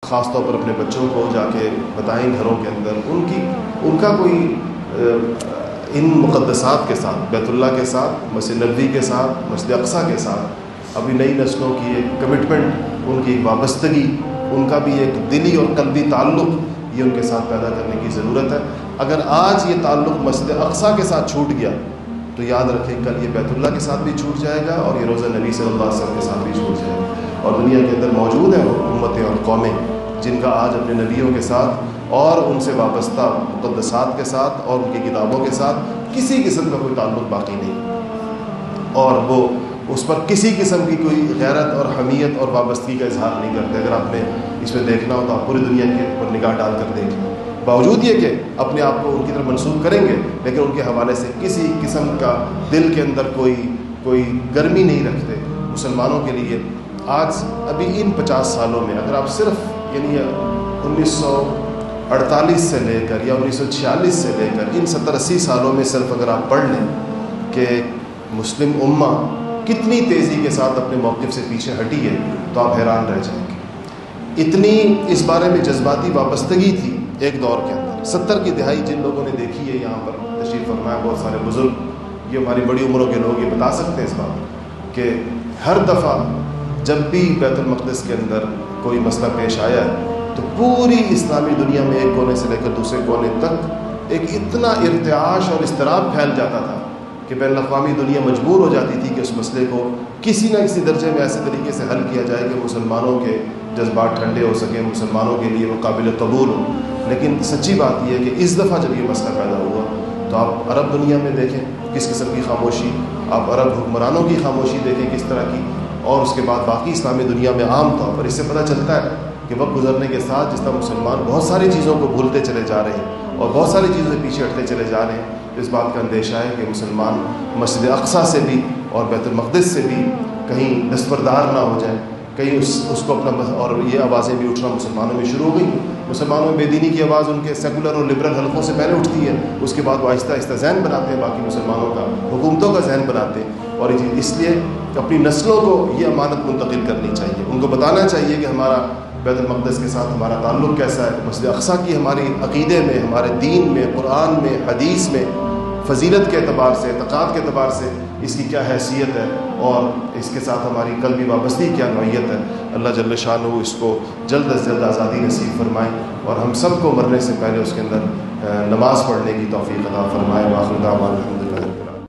خاص طور پر اپنے بچوں کو جا کے بتائیں گھروں کے اندر، ان کا کوئی ان مقدسات کے ساتھ، بیت اللہ کے ساتھ، مسجد نبوی کے ساتھ، مسجد اقصیٰ کے ساتھ ابھی نئی نسلوں کی ایک کمٹمنٹ، ان کی ایک وابستگی، ان کا بھی ایک دلی اور قلبی تعلق یہ ان کے ساتھ پیدا کرنے کی ضرورت ہے۔ اگر آج یہ تعلق مسجد اقصیٰ کے ساتھ چھوٹ گیا تو یاد رکھیں کل یہ بیت اللہ کے ساتھ بھی چھوٹ جائے گا اور یہ روزہ نبی صلی اللہ علیہ وسلم کے ساتھ بھی چھوٹ جائے گا۔ اور دنیا کے اندر موجود ہیں امتیں اور قومیں جن کا آج اپنے نبیوں کے ساتھ اور ان سے وابستہ مقدسات کے ساتھ اور ان کی کتابوں کے ساتھ کسی قسم کا کوئی تعلق باقی نہیں، اور وہ اس پر کسی قسم کی کوئی غیرت اور حمیت اور وابستگی کا اظہار نہیں کرتے۔ اگر آپ نے اس میں دیکھنا ہو تو آپ پوری دنیا کے اوپر نگاہ ڈال کر دیکھیں، باوجود یہ کہ اپنے آپ کو ان کی طرف منسوب کریں گے لیکن ان کے حوالے سے کسی قسم کا دل کے اندر کوئی گرمی نہیں رکھتے۔ مسلمانوں کے لیے آج ابھی ان 50 سالوں میں اگر آپ صرف یعنی 1948 سے لے کر یا 1946 سے لے کر ان 70-80 سالوں میں صرف اگر آپ پڑھ لیں کہ مسلم امہ کتنی تیزی کے ساتھ اپنے موقف سے پیچھے ہٹی ہے تو آپ حیران رہ جائیں گے۔ اتنی اس بارے میں جذباتی وابستگی تھی ایک دور کے اندر۔ 70 کی دہائی جن لوگوں نے دیکھی ہے یہاں پر تشریف فرمایا، بہت سارے بزرگ، یہ ہماری بڑی عمروں کے لوگ یہ بتا سکتے ہیں اس بات کہ ہر دفعہ جب بھی بیت المقدس کے اندر کوئی مسئلہ پیش آیا تو پوری اسلامی دنیا میں ایک کونے سے لے کر دوسرے کونے تک ایک اتنا ارتعاش اور اضطراب پھیل جاتا تھا کہ بین الاقوامی دنیا مجبور ہو جاتی تھی کہ اس مسئلے کو کسی نہ کسی درجے میں ایسے طریقے سے حل کیا جائے کہ مسلمانوں کے جذبات ٹھنڈے ہو سکیں، مسلمانوں کے لیے وہ قابل قبول ہو۔ لیکن سچی بات یہ ہے کہ اس دفعہ جب یہ مسئلہ پیدا ہوا تو آپ عرب دنیا میں دیکھیں کس قسم کی خاموشی، آپ عرب حکمرانوں کی خاموشی دیکھیں کس طرح کی، اور اس کے بعد باقی اسلامی دنیا میں عام طور پر اس سے پتہ چلتا ہے کہ وقت گزرنے کے ساتھ جس طرح مسلمان بہت ساری چیزوں کو بھولتے چلے جا رہے ہیں اور بہت ساری چیزوں سے پیچھے ہٹتے چلے جا رہے ہیں، تو اس بات کا اندیشہ ہے کہ مسلمان مسجد اقصیٰ سے بھی اور بیت المقدس سے بھی کہیں دستبردار نہ ہو جائیں، کہیں اس کو اپنا، اور یہ آوازیں بھی اٹھنا مسلمانوں میں شروع ہو گئی۔ مسلمانوں میں بے دینی کی آواز ان کے سیکولر اور لبرل حلقوں سے پہلے اٹھتی ہے، اس کے بعد وہ آہستہ آہستہ ذہن بناتے ہیں باقی مسلمانوں کا، حکومتوں کا ذہن بناتے ہیں، اور اس لیے اپنی نسلوں کو یہ امانت منتقل کرنی چاہیے، ان کو بتانا چاہیے کہ ہمارا بیت المقدس کے ساتھ ہمارا تعلق کیسا ہے، مسجد اقصیٰ کی ہماری عقیدے میں، ہمارے دین میں، قرآن میں، حدیث میں، فضیلت کے اعتبار سے، اعتقاد کے اعتبار سے اس کی کیا حیثیت ہے اور اس کے ساتھ ہماری قلبی وابستگی کیا نوعیت ہے۔ اللہ جل شانہ اس کو جلد از جلد آزادی نصیب فرمائے اور ہم سب کو مرنے سے پہلے اس کے اندر نماز پڑھنے کی توفیق عطا فرمائے۔ وآخر دعوانا